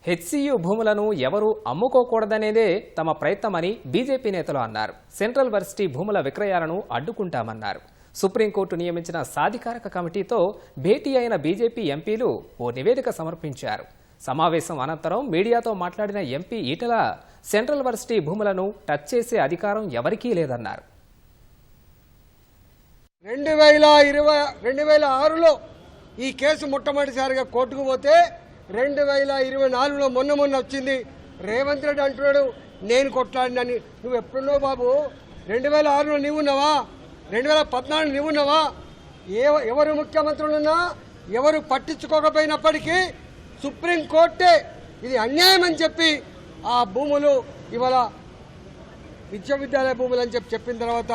HCU భూములను ఎవరూ అమ్ముకోకూడదనేదే తమ ప్రయత్నమని బీజేపీ నేతలు అన్నారు. సెంట్రల్ వర్సిటీ భూముల విక్రయాలను అడ్డుకుంటామన్నారు. సుప్రీంకోర్టు నియమించిన సాధికారక కమిటీతో భేటీ అయిన బీజేపీ ఎంపీలు ఓ నివేదిక సమర్పించారు. సమావేశం అనంతరం మీడియాతో మాట్లాడిన ఎంపీ ఈటెల సెంట్రల్ వర్సిటీ భూములను టచ్ చేసే అధికారం ఎవరికీ లేదన్నారు. 2006లో ఈ కేసు మొట్టమొదటిసారిగా కోర్టుకు పోతే 2024లో మొన్న వచ్చింది. రేవంత్ రెడ్డి అంటున్నాడు నేను కొట్లాడినని. నువ్వు ఎప్పుడున్నావు బాబు? 2006లో నీవున్నావా? 2014 నీవున్నావా? ఎవరు ముఖ్యమంత్రులున్నా ఎవరు పట్టించుకోకపోయినప్పటికీ సుప్రీంకోర్టే ఇది అన్యాయం అని చెప్పి ఆ భూములు ఇవాళ విశ్వవిద్యాలయ భూములు అని చెప్పిన తర్వాత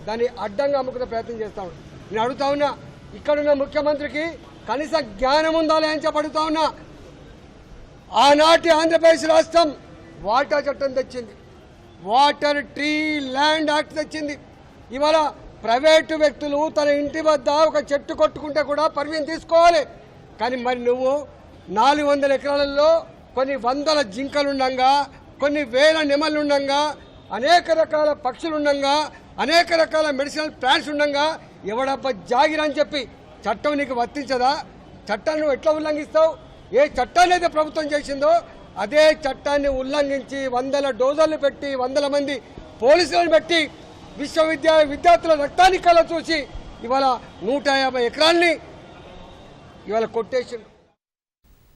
దాన్ని అడ్డంగా అమ్ముకునే ప్రయత్నం చేస్తాను. నేను అడుగుతా ఉన్నా, ఇక్కడున్న ముఖ్యమంత్రికి కనీస జ్ఞానం ఉందా అని చెప్పి అడుగుతా ఉన్నా. ఆనాటి ఆంధ్రప్రదేశ్ రాష్ట్రం వాటా చట్టం తెచ్చింది, వాటర్ ట్రీ ల్యాండ్ యాక్ట్ తెచ్చింది. ఇవాళ ప్రైవేటు వ్యక్తులు తన ఇంటి వద్ద ఒక చెట్టు కొట్టుకుంటే కూడా పర్మిషన్ తీసుకోవాలి. కానీ మరి నువ్వు 400 ఎకరాలలో కొన్ని వందల జింకలుండగా, కొన్ని వేల నెమలుండగా, అనేక రకాల పక్షులుండగా, అనేక రకాల మెడిసినల్ ప్లాంట్స్ ఉండగా ఎవడబ్బా జాగిరని చెప్పి చట్టం నీకు వర్తించదా? చట్టాన్ని నువ్వు ఎట్లా ఉల్లంఘిస్తావు? ఏ చట్టాన్ని అయితే ప్రభుత్వం చేసిందో అదే చట్టాన్ని ఉల్లంఘించి వందల డోజర్లు పెట్టి, వందల మంది పోలీసులను పెట్టి విశ్వవిద్యాలయ విద్యార్థుల రక్తాన్ని కళ్ళ చూసి ఇవాళ 150 ఎకరాల్ని ఇవాళ కొట్టేసి